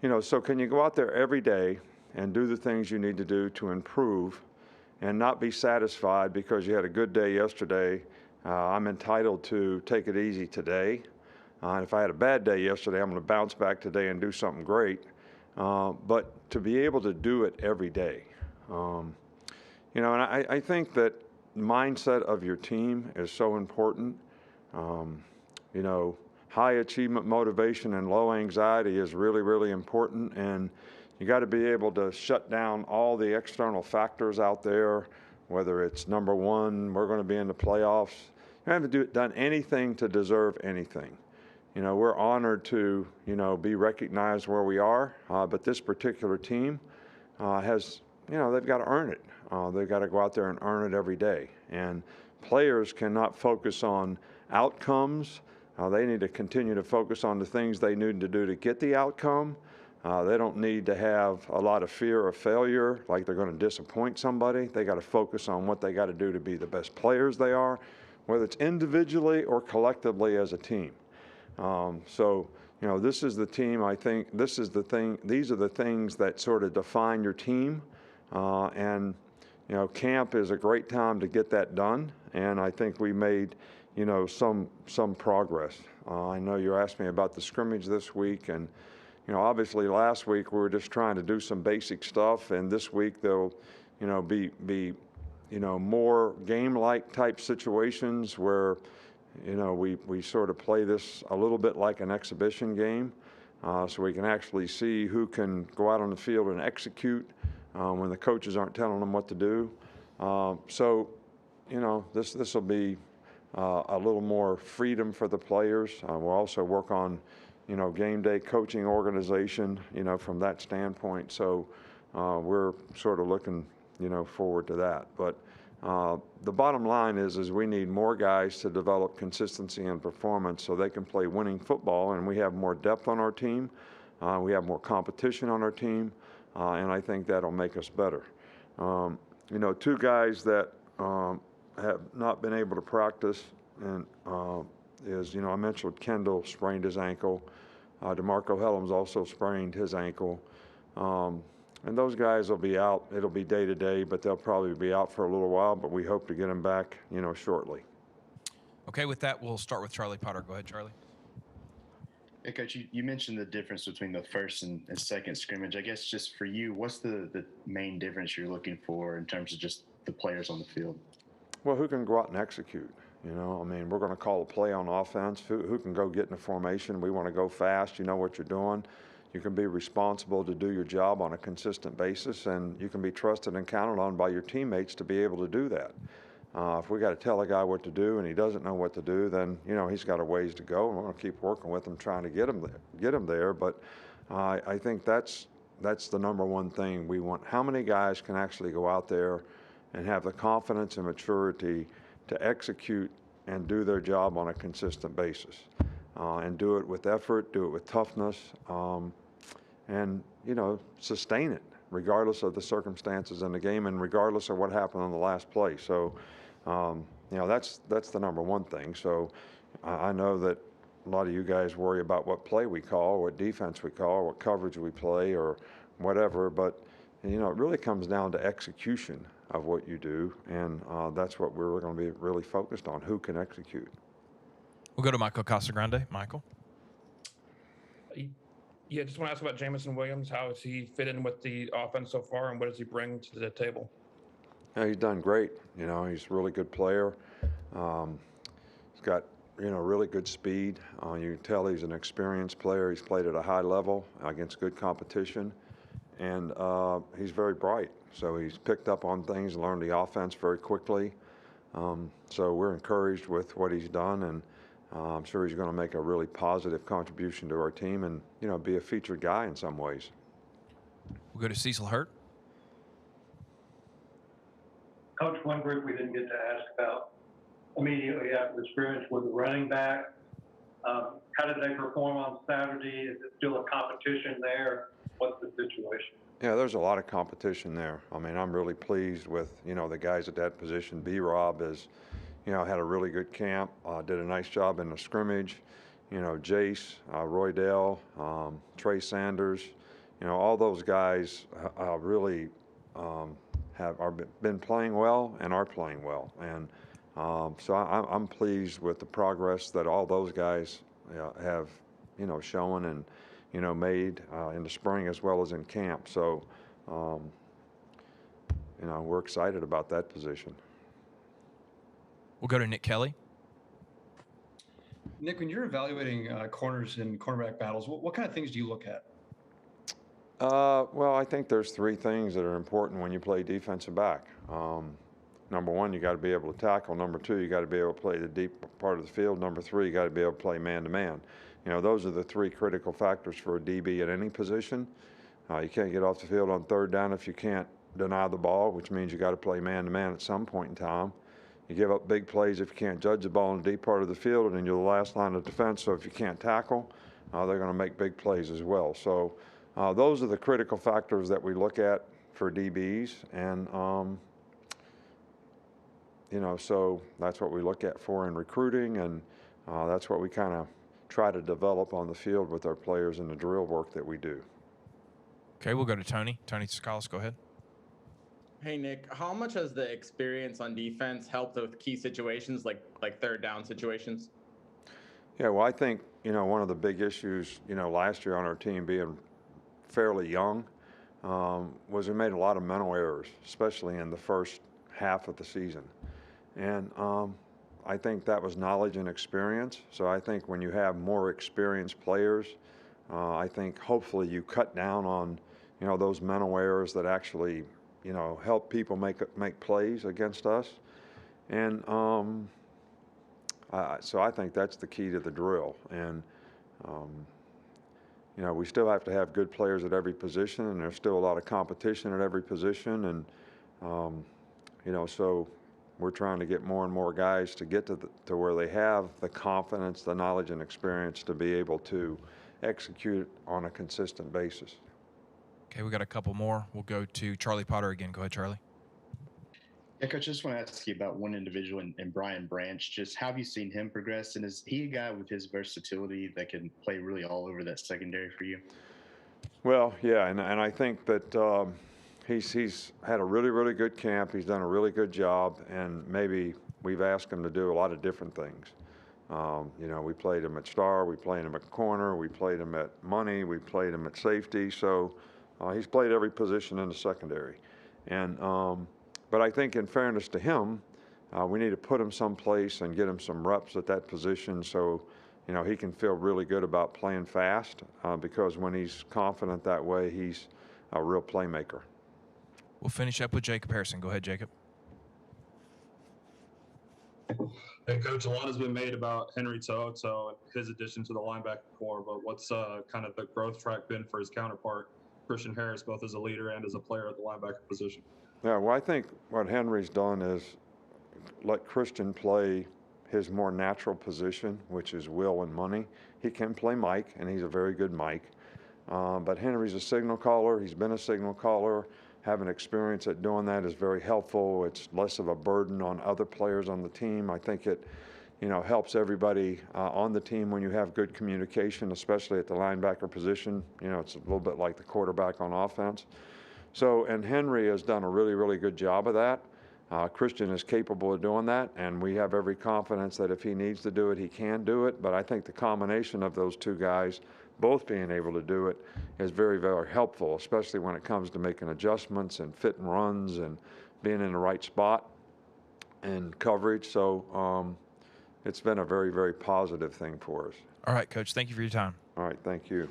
So can you go out there every day and do the things you need to do to improve and not be satisfied because you had a good day yesterday? I'm entitled to take it easy today. If I had a bad day yesterday, I'm going to bounce back today and do something great. But to be able to do it every day. And I think that mindset of your team is so important. You know, high achievement motivation and low anxiety is really, really important. And you got to be able to shut down all the external factors out there, whether it's number one, we're going to be in the playoffs. You haven't done anything to deserve anything. We're honored to, be recognized where we are, but this particular team has, they've got to earn it. They've got to go out there and earn it every day. And players cannot focus on outcomes. They need to continue to focus on the things they need to do to get the outcome. They don't need to have a lot of fear of failure, like they're going to disappoint somebody. They got to focus on what they got to do to be the best players they are, whether it's individually or collectively as a team. This is the team, I think, these are the things that sort of define your team. Camp is a great time to get that done. And I think we made, some progress. I know you asked me about the scrimmage this week, and, obviously last week we were just trying to do some basic stuff, and this week there'll, be more game-like type situations where, we sort of play this a little bit like an exhibition game, so we can actually see who can go out on the field and execute when the coaches aren't telling them what to do. This will be a little more freedom for the players. We'll also work on, game day coaching organization, from that standpoint. So we're sort of looking, forward to that. But the bottom line is we need more guys to develop consistency and performance so they can play winning football, and we have more depth on our team. We have more competition on our team, and I think that'll make us better. Two guys that have not been able to practice and I mentioned Kendall sprained his ankle. DeMarco Hellams also sprained his ankle. And those guys will be out. It'll be day to day, but they'll probably be out for a little while, but we hope to get them back, shortly. Okay, with that, we'll start with Charlie Potter. Go ahead, Charlie. Hey, Coach, you mentioned the difference between the first and second scrimmage. I guess just for you, what's the main difference you're looking for in terms of just the players on the field? Well, who can go out and execute? We're going to call a play on offense. Who can go get in a formation? We want to go fast. You know what you're doing. You can be responsible to do your job on a consistent basis, and you can be trusted and counted on by your teammates to be able to do that. If we got to tell a guy what to do and he doesn't know what to do, then he's got a ways to go, and we're going to keep working with him, trying to get him there. But I think that's the number one thing we want. How many guys can actually go out there and have the confidence and maturity to execute and do their job on a consistent basis, and do it with effort, do it with toughness, and sustain it regardless of the circumstances in the game and regardless of what happened on the last play. So that's the number one thing. So I know that a lot of you guys worry about what play we call, what defense we call, what coverage we play, or whatever, but it really comes down to execution of what you do, and that's what we're going to be really focused on, who can execute. We'll go to Michael Casagrande. Michael? Yeah, just want to ask about Jameson Williams. How has he fit in with the offense so far, and what does he bring to the table? Yeah, he's done great. He's a really good player. He's got, really good speed. You can tell he's an experienced player. He's played at a high level against good competition, and he's very bright. So he's picked up on things and learned the offense very quickly. So we're encouraged with what he's done, and I'm sure he's going to make a really positive contribution to our team and, be a featured guy in some ways. We'll go to Cecil Hurt. Coach, one group we didn't get to ask about immediately after the scrimmage was the running back. How did they perform on Saturday? Is it still a competition there? What's the situation? Yeah, there's a lot of competition there. I'm really pleased with, the guys at that position. B-Rob has, had a really good camp, did a nice job in the scrimmage. Jace, Roydell, Trey Sanders, all those guys really been playing well and are playing well. And so I'm pleased with the progress that all those guys have, shown and, made in the spring as well as in camp. So, we're excited about that position. We'll go to Nick Kelly. Nick, when you're evaluating corners in cornerback battles, what kind of things do you look at? Well, I think there's three things that are important when you play defensive back. Number one, you got to be able to tackle. Number two, you got to be able to play the deep part of the field. Number three, you got to be able to play man-to-man. Those are the three critical factors for a DB at any position. You can't get off the field on third down if you can't deny the ball, which means you got to play man-to-man at some point in time. You give up big plays if you can't judge the ball in the deep part of the field, and then you're the last line of defense. So if you can't tackle, they're going to make big plays as well. So those are the critical factors that we look at for DBs, and so that's what we look at for in recruiting, and that's what we kind of try to develop on the field with our players in the drill work that we do. Okay, we'll go to Tony. Tony Tsoukalos, go ahead. Hey Nick, how much has the experience on defense helped with key situations like third down situations? Yeah, well, I think one of the big issues last year on our team being fairly young was we made a lot of mental errors, especially in the first half of the season, and I think that was knowledge and experience. So I think when you have more experienced players, I think hopefully you cut down on those mental errors that actually help people make plays against us. And so I think that's the key to the drill. And we still have to have good players at every position, and there's still a lot of competition at every position. And so we're trying to get more and more guys to get to where they have the confidence, the knowledge, and experience to be able to execute on a consistent basis. Okay, we got a couple more. We'll go to Charlie Potter again. Go ahead, Charlie. Yeah, Coach, I just want to ask you about one individual in Brian Branch. Just how have you seen him progress, and is he a guy with his versatility that can play really all over that secondary for you? Well, yeah, and I think that he's had a really, really good camp. He's done a really good job, and maybe we've asked him to do a lot of different things. We played him at star, we played him at corner, we played him at money, we played him at safety. So he's played every position in the secondary. And but I think in fairness to him, we need to put him someplace and get him some reps at that position so he can feel really good about playing fast, because when he's confident that way, he's a real playmaker. We'll finish up with Jacob Harrison. Go ahead, Jacob. Hey, Coach, a lot has been made about Henry To'oTo'o and his addition to the linebacker core, but what's kind of the growth track been for his counterpart, Christian Harris, both as a leader and as a player at the linebacker position? Yeah, well, I think what Henry's done is let Christian play his more natural position, which is will and money. He can play Mike, and he's a very good Mike. But Henry's a signal caller. He's been a signal caller. Having experience at doing that is very helpful. It's less of a burden on other players on the team. I think it, helps everybody on the team when you have good communication, especially at the linebacker position. It's a little bit like the quarterback on offense. So, and Henry has done a really, really good job of that. Christian is capable of doing that, and we have every confidence that if he needs to do it, he can do it. But I think the combination of those two guys both being able to do it is very, very helpful, especially when it comes to making adjustments and fit and runs and being in the right spot and coverage. So it's been a very, very positive thing for us. All right, Coach. Thank you for your time. All right. Thank you.